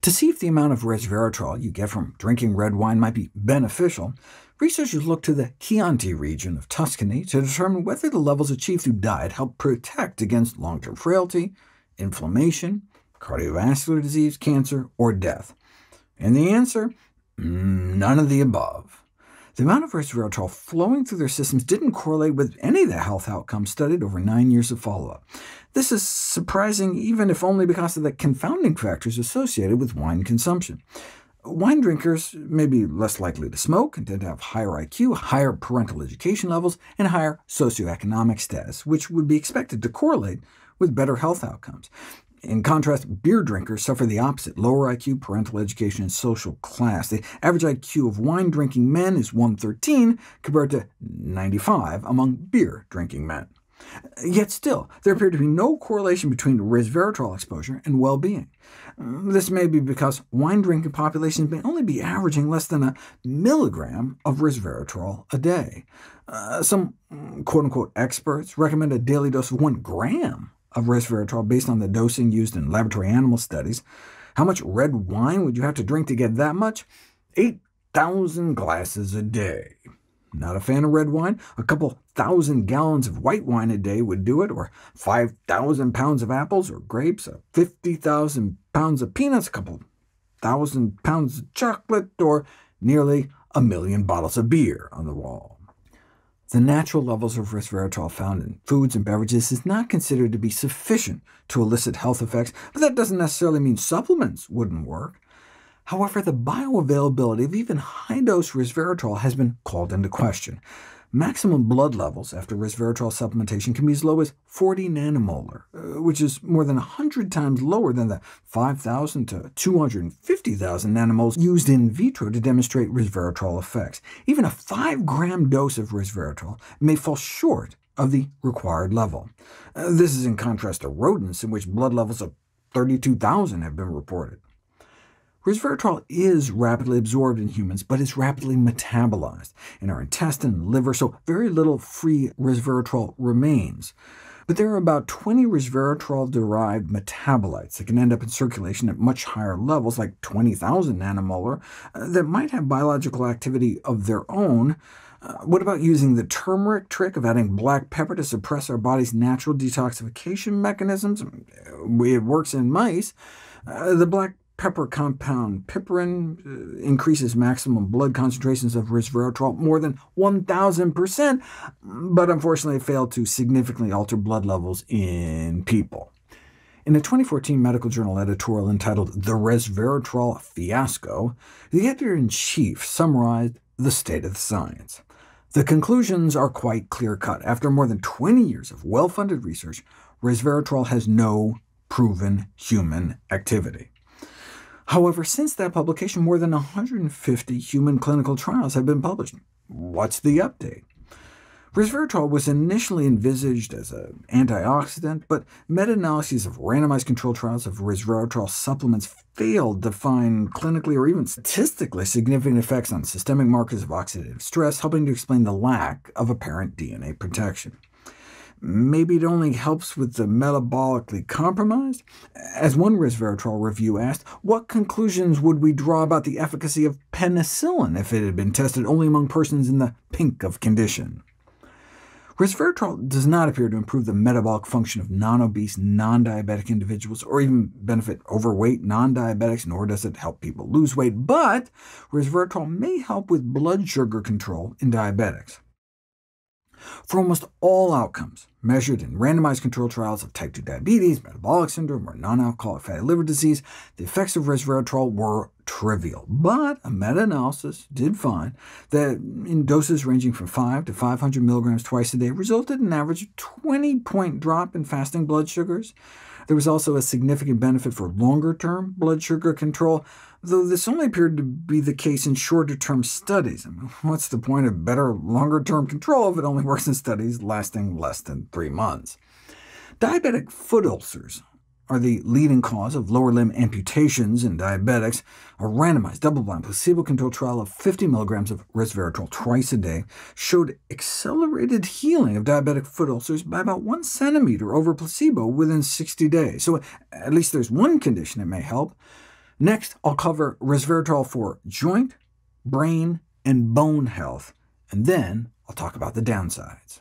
To see if the amount of resveratrol you get from drinking red wine might be beneficial, researchers looked to the Chianti region of Tuscany to determine whether the levels achieved through diet help protect against long-term frailty, inflammation, cardiovascular disease, cancer, or death. And the answer? None of the above. The amount of resveratrol flowing through their systems didn't correlate with any of the health outcomes studied over 9 years of follow-up. This is surprising, even if only because of the confounding factors associated with wine consumption. Wine drinkers may be less likely to smoke and tend to have higher IQ, higher parental education levels, and higher socioeconomic status, which would be expected to correlate with better health outcomes. In contrast, beer drinkers suffer the opposite: lower IQ, parental education, and social class. The average IQ of wine-drinking men is 113, compared to 95 among beer-drinking men. Yet still, there appeared to be no correlation between resveratrol exposure and well-being. This may be because wine-drinking populations may only be averaging less than a milligram of resveratrol a day. Some quote-unquote experts recommend a daily dose of 1 gram of resveratrol based on the dosing used in laboratory animal studies. How much red wine would you have to drink to get that much? 8,000 glasses a day. Not a fan of red wine? A couple thousand gallons of white wine a day would do it, or 5,000 pounds of apples or grapes, 50,000 pounds of peanuts, a couple thousand pounds of chocolate, or nearly 1 million bottles of beer on the wall. The natural levels of resveratrol found in foods and beverages is not considered to be sufficient to elicit health effects, but that doesn't necessarily mean supplements wouldn't work. However, the bioavailability of even high-dose resveratrol has been called into question. Maximum blood levels after resveratrol supplementation can be as low as 40 nanomolar, which is more than 100 times lower than the 5,000 to 250,000 nanomoles used in vitro to demonstrate resveratrol effects. Even a 5-gram dose of resveratrol may fall short of the required level. This is in contrast to rodents, in which blood levels of 32,000 have been reported. Resveratrol is rapidly absorbed in humans, but is rapidly metabolized in our intestine and liver, so very little free resveratrol remains. But there are about 20 resveratrol-derived metabolites that can end up in circulation at much higher levels, like 20,000 nanomolar, that might have biological activity of their own. What about using the turmeric trick of adding black pepper to suppress our body's natural detoxification mechanisms? It works in mice. The black pepper compound piperine increases maximum blood concentrations of resveratrol more than 1,000%, but unfortunately failed to significantly alter blood levels in people. In a 2014 medical journal editorial entitled The Resveratrol Fiasco, the editor-in-chief summarized the state of the science. The conclusions are quite clear-cut. After more than 20 years of well-funded research, resveratrol has no proven human activity. However, since that publication, more than 150 human clinical trials have been published. What's the update? Resveratrol was initially envisaged as an antioxidant, but meta-analyses of randomized controlled trials of resveratrol supplements failed to find clinically or even statistically significant effects on systemic markers of oxidative stress, helping to explain the lack of apparent DNA protection. Maybe it only helps with the metabolically compromised? As one resveratrol review asked, what conclusions would we draw about the efficacy of penicillin if it had been tested only among persons in the pink of condition? Resveratrol does not appear to improve the metabolic function of non-obese, non-diabetic individuals, or even benefit overweight non-diabetics, nor does it help people lose weight, but resveratrol may help with blood sugar control in diabetics. For almost all outcomes measured in randomized controlled trials of type 2 diabetes, metabolic syndrome, or non-alcoholic fatty liver disease, the effects of resveratrol were trivial. But a meta-analysis did find that in doses ranging from 5 to 500 milligrams twice a day resulted in an average 20-point drop in fasting blood sugars. There was also a significant benefit for longer-term blood sugar control, though this only appeared to be the case in shorter-term studies. I mean, what's the point of better longer-term control if it only works in studies lasting less than 3 months? Diabetic foot ulcers are the leading cause of lower limb amputations in diabetics. A randomized, double-blind, placebo-controlled trial of 50 mg of resveratrol twice a day showed accelerated healing of diabetic foot ulcers by about 1 centimeter over placebo within 60 days. So at least there's one condition that may help. Next, I'll cover resveratrol for joint, brain, and bone health, and then I'll talk about the downsides.